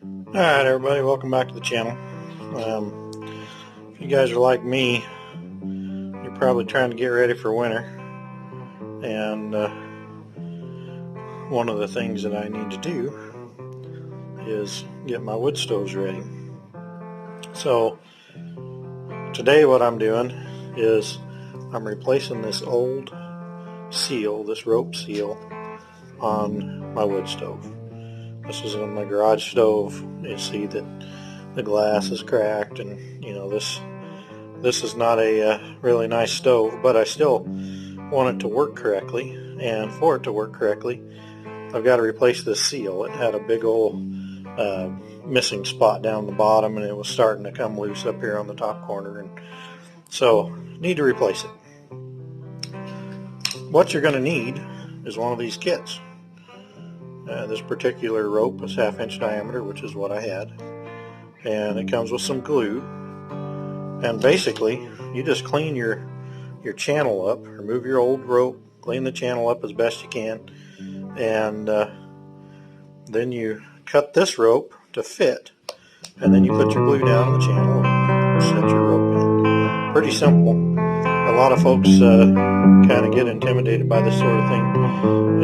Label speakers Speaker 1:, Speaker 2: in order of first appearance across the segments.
Speaker 1: Alright everybody, welcome back to the channel. If you guys are like me, you're probably trying to get ready for winter, and one of the things that I need to do is get my wood stoves ready. So today what I'm doing is I'm replacing this old seal, this rope seal, on my wood stove. This is on my garage stove. You see that the glass is cracked, and you know this is not a really nice stove, but I still want it to work correctly, and for it to work correctly I've got to replace this seal. It had a big old missing spot down the bottom, and it was starting to come loose up here on the top corner, and so need to replace it. What you're going to need is one of these kits. This particular rope is 1/2 inch diameter, which is what I had, and it comes with some glue. And basically you just clean your channel up, remove your old rope, clean the channel up as best you can, and then you cut this rope to fit, and then you put your glue down in the channel and set your rope in. Pretty simple. A lot of folks kind of get intimidated by this sort of thing,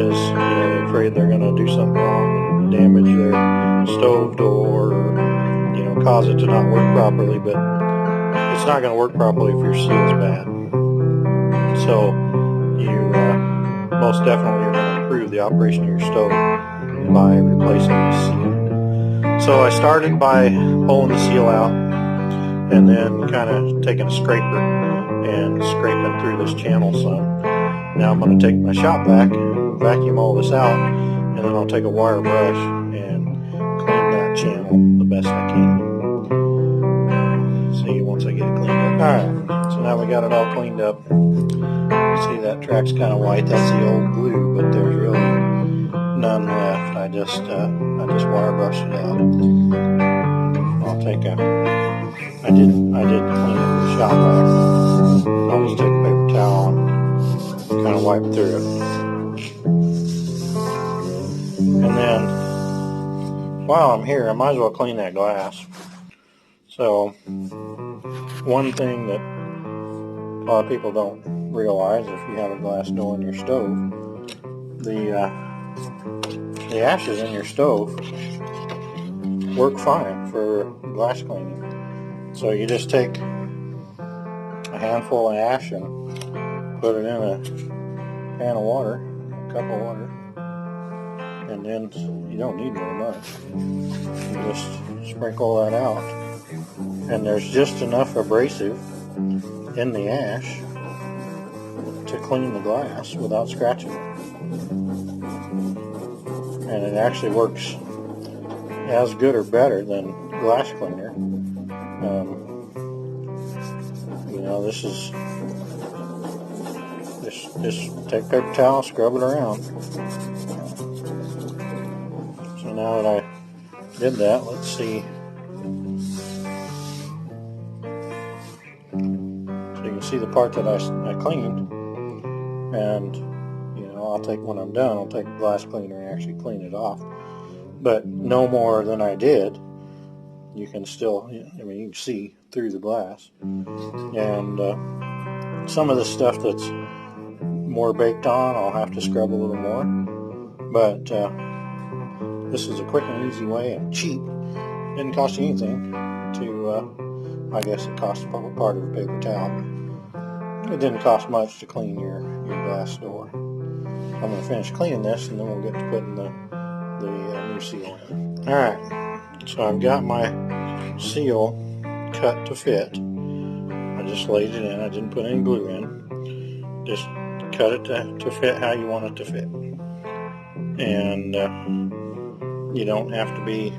Speaker 1: as they're afraid they're going to do something wrong and damage their stove door, or cause it to not work properly. But it's not going to work properly if your seal is bad. So you most definitely are going to improve the operation of your stove by replacing the seal. So I started by pulling the seal out, and then kind of taking a scraper and scraping through this channel some. Now I'm going to take my shop vac, vacuum all this out, and then I'll take a wire brush and clean that channel the best I can. See, once I get it cleaned up. Alright, so now we got it all cleaned up. See, that track's kind of white. That's the old glue, but there's really none left. I just wire brushed it out. I'll take I did clean it with the shop vac. I'll just take a paper towel and kind of wipe through it. And then while I'm here, I might as well clean that glass. So one thing that a lot of people don't realize, if you have a glass door in your stove, the ashes in your stove work fine for glass cleaning. So you just take a handful of ash and put it in a pan of water, a cup of water, and then you don't need very much. You just sprinkle that out, and there's just enough abrasive in the ash to clean the glass without scratching it. And it actually works as good or better than glass cleaner. This is just take paper towel, scrub it around. So now that I did that, let's see. So you can see the part that I cleaned, and I'll take, when I'm done, I'll take a glass cleaner and actually clean it off. But no more than I did. You can still, you can see through the glass. And some of the stuff that's more baked on, I'll have to scrub a little more. But this is a quick and easy way, and cheap. Didn't cost you anything to, I guess it cost part of a paper towel. It didn't cost much to clean your glass door. I'm going to finish cleaning this, and then we'll get to putting the new seal in. Alright, so I've got my seal cut to fit. I just laid it in. I didn't put any glue in. Just cut it to fit how you want it to fit. And you don't have to be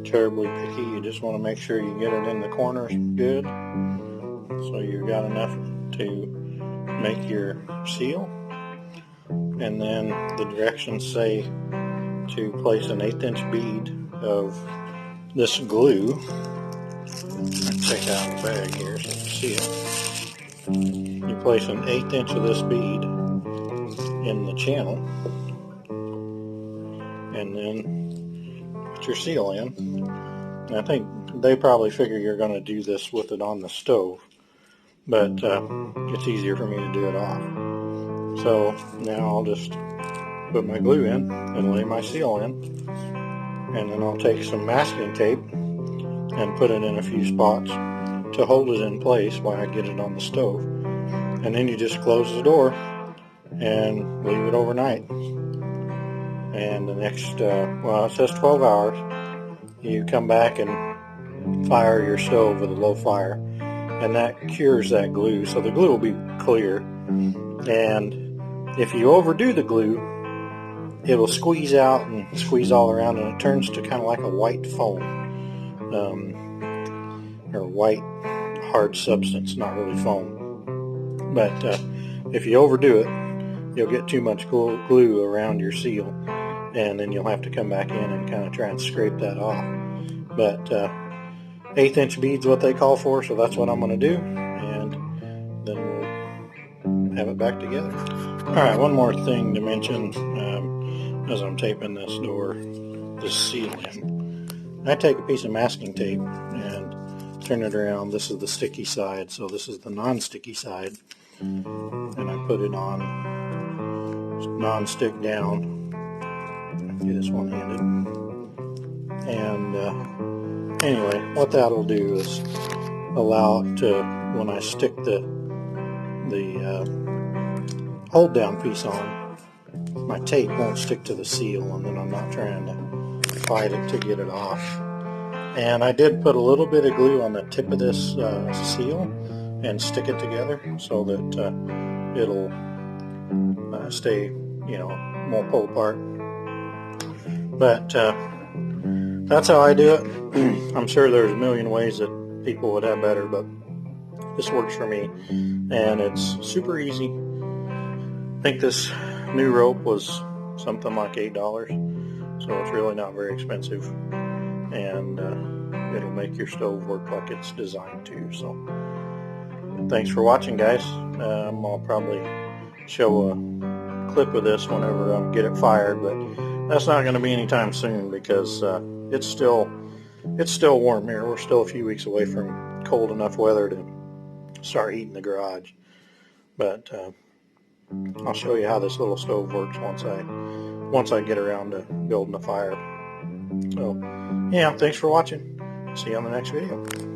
Speaker 1: terribly picky. You just want to make sure you get it in the corners good, so you've got enough to make your seal. And then the directions say to place an 1/8 inch bead of this glue. I'll take out the bag here so you can see it. You place an 1/8 inch of this bead in the channel, and then put put your seal in. And I think they probably figure you're going to do this with it on the stove, but it's easier for me to do it off. So now I'll just put my glue in and lay my seal in, and then I'll take some masking tape and put it in a few spots to hold it in place while I get it on the stove. And then you just close the door and leave it overnight. And the next, well, it says 12 hours, you come back and fire your stove with a low fire, and that cures that glue, so the glue will be clear. And if you overdo the glue, it will squeeze out and squeeze all around, and it turns to kind of like a white foam, or white hard substance, not really foam. But if you overdo it, you'll get too much glue around your seal, and then you'll have to come back in and kind of try and scrape that off. But 1/8 inch bead's what they call for, so that's what I'm going to do, and then we'll have it back together. Alright, one more thing to mention as I'm taping this seal in. I take a piece of masking tape and turn it around. This is the sticky side, so this is the non-sticky side, and I put it on non-stick down. Do this one-handed. And anyway, what that'll do is allow it to, when I stick the hold down piece on, my tape won't stick to the seal, and then I'm not trying to fight it to get it off. And I did put a little bit of glue on the tip of this seal and stick it together so that it'll stay, won't pull apart. But that's how I do it. I'm sure there's a million ways that people would have better, but this works for me, and it's super easy. I think this new rope was something like $8, so it's really not very expensive, and it'll make your stove work like it's designed to. So thanks for watching, guys. I'll probably show a clip of this whenever I get it fired, but that's not going to be anytime soon because it's still warm here. We're still a few weeks away from cold enough weather to start heating the garage. But I'll show you how this little stove works once I get around to building a fire. So yeah, thanks for watching. See you on the next video.